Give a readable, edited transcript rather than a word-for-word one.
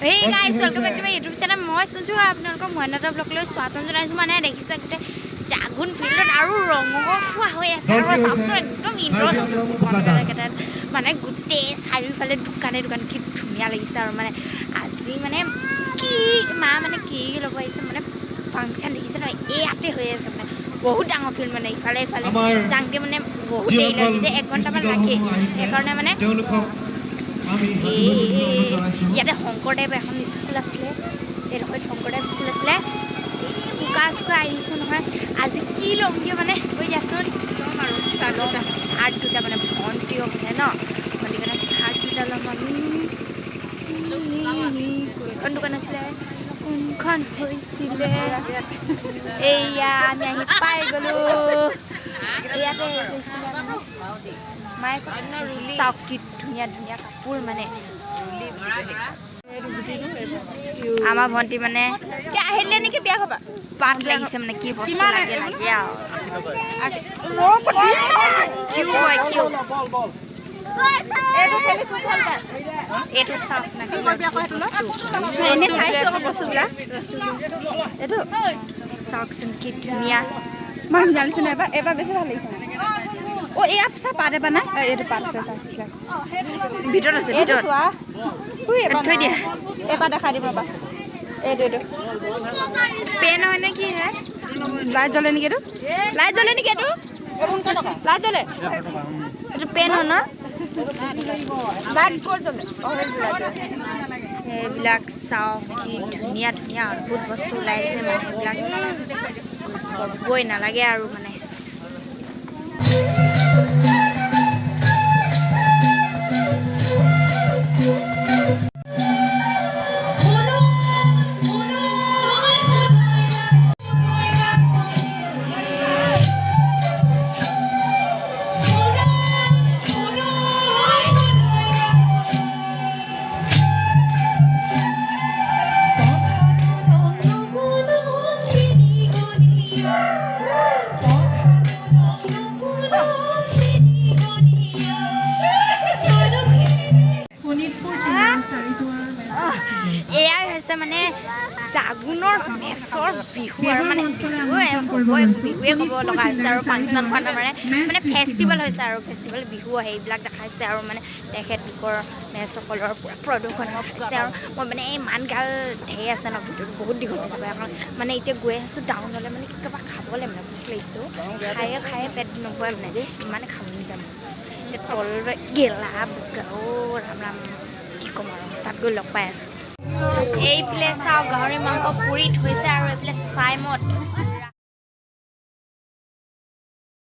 Hey guys, welcome back to my YouTube channel. মই সুজু আপোনালোকক Mahendra blog লৈ স্বাগতম জনাইছো মানে দেখিছে গতে জাগুন ফিল্ডত আৰু ৰঙচুৱা হৈ আছে আৰু চাওকচোন একদম ইন্দ্ৰ ধনুষ মানে গুটে চাৰিওফালে দোকানে দোকান কি ধুনীয়া লাগিছে আৰু মানে আজি মানে কি মা মানে কি লব আহিছে মানে ফাংচন দেখিছে ন ইয়াতে হৈ আছে মানে বহুত ডাঙৰ ফিল্ড মানে ইফালে ইফালে যাংতে মানে বহুত দেৰি লাগি যায় 1 ঘণ্টামান লাগে সেইকাৰণে মানে ইয়াতে শংকৰদেৱ এখন স্কুল আছিলে এইডোখৰত শংকৰদেৱ স্কুল আছিলে বোকা চোকা আহিছো নহয় আজি কি লমগে মানে গৈ যাচোন ল'ম আৰু চাৰ্ট দুটা মানে ভণ্টিও মানে ন ভণ্টি কাৰণে চাৰ্ট দুটা ল'ম আমি কোনখন দোকান আছিলে কোনখন হৈছিলে এয়া আমি আহি পাই গ'লো ইয়াতে মায়ে চাওক কি ধুনীয়া ধুনীয়া কাপোৰ মানে আমাৰ ভণ্টি মানে আহিলে নেকি বিয়া খাবা পাত লাগিছে মানে কি বস্তু লাগে লাগে এইটো চাওক না এইটো চাওকচোন কি ধুনীয়া মানুহ জানিছে না এবাৰ বেছি ভাল লাগিছে ও এই আপসা পাৰে বানা এটো পাৰছে ভিতৰ আছে ভিতৰ চোৱা ওই এবাৰ থৈ দিয়া এবাৰ দেখা দিব বাবা এইটো পেন হয় না কি হে লাইট জ্বলে নেকি এটো লাইট জ্বলে নেকি এটো লাইট জ্বলে এটো পেন হয় না লাইট ক'ত জ্বলে এইবিলাক চাও কি ধুনীয়া ধুনীয়া অদ্ভুত বস্তু ওলাইছে মানে এইবিলাক ক'বই নালাগে আৰু মানে এয়া হৈছে মানে জাগুনৰ মেচৰ বিহু আৰু মানে বিহুৱে ক'ব লগা হৈছে আৰু ফাংচনখন মানে ফেষ্টিভেল হৈছে আৰু ফেষ্টিভেল বিহু সেইবিলাক দেখাইছে আৰু মানে তেখেতলোকৰ মেচসকলৰ পূৰা প্ৰদৰ্শন হৈছে আৰু মই মানে ইমান গাল ঢেৰ আছে ন ভিতৰত বহুত দীঘল হৈ যাব এখন মানে এতিয়া গৈ আছোঁ ডাউনলৈ মানে কিবা খাবলৈ মানে ভোক লাগিছোঁ খায়ে পেট নভৰে মানে ইমানে খাবলৈ যাম এতিয়া তললৈ গেলা বোকাও ৰাম ৰাম কি ক'ম আৰু তাত গৈ লগ পাই আছোঁ এইফালে চাওঁ গাহৰি মাংস পুৰি থৈছে আৰু এইফালে চাই মদ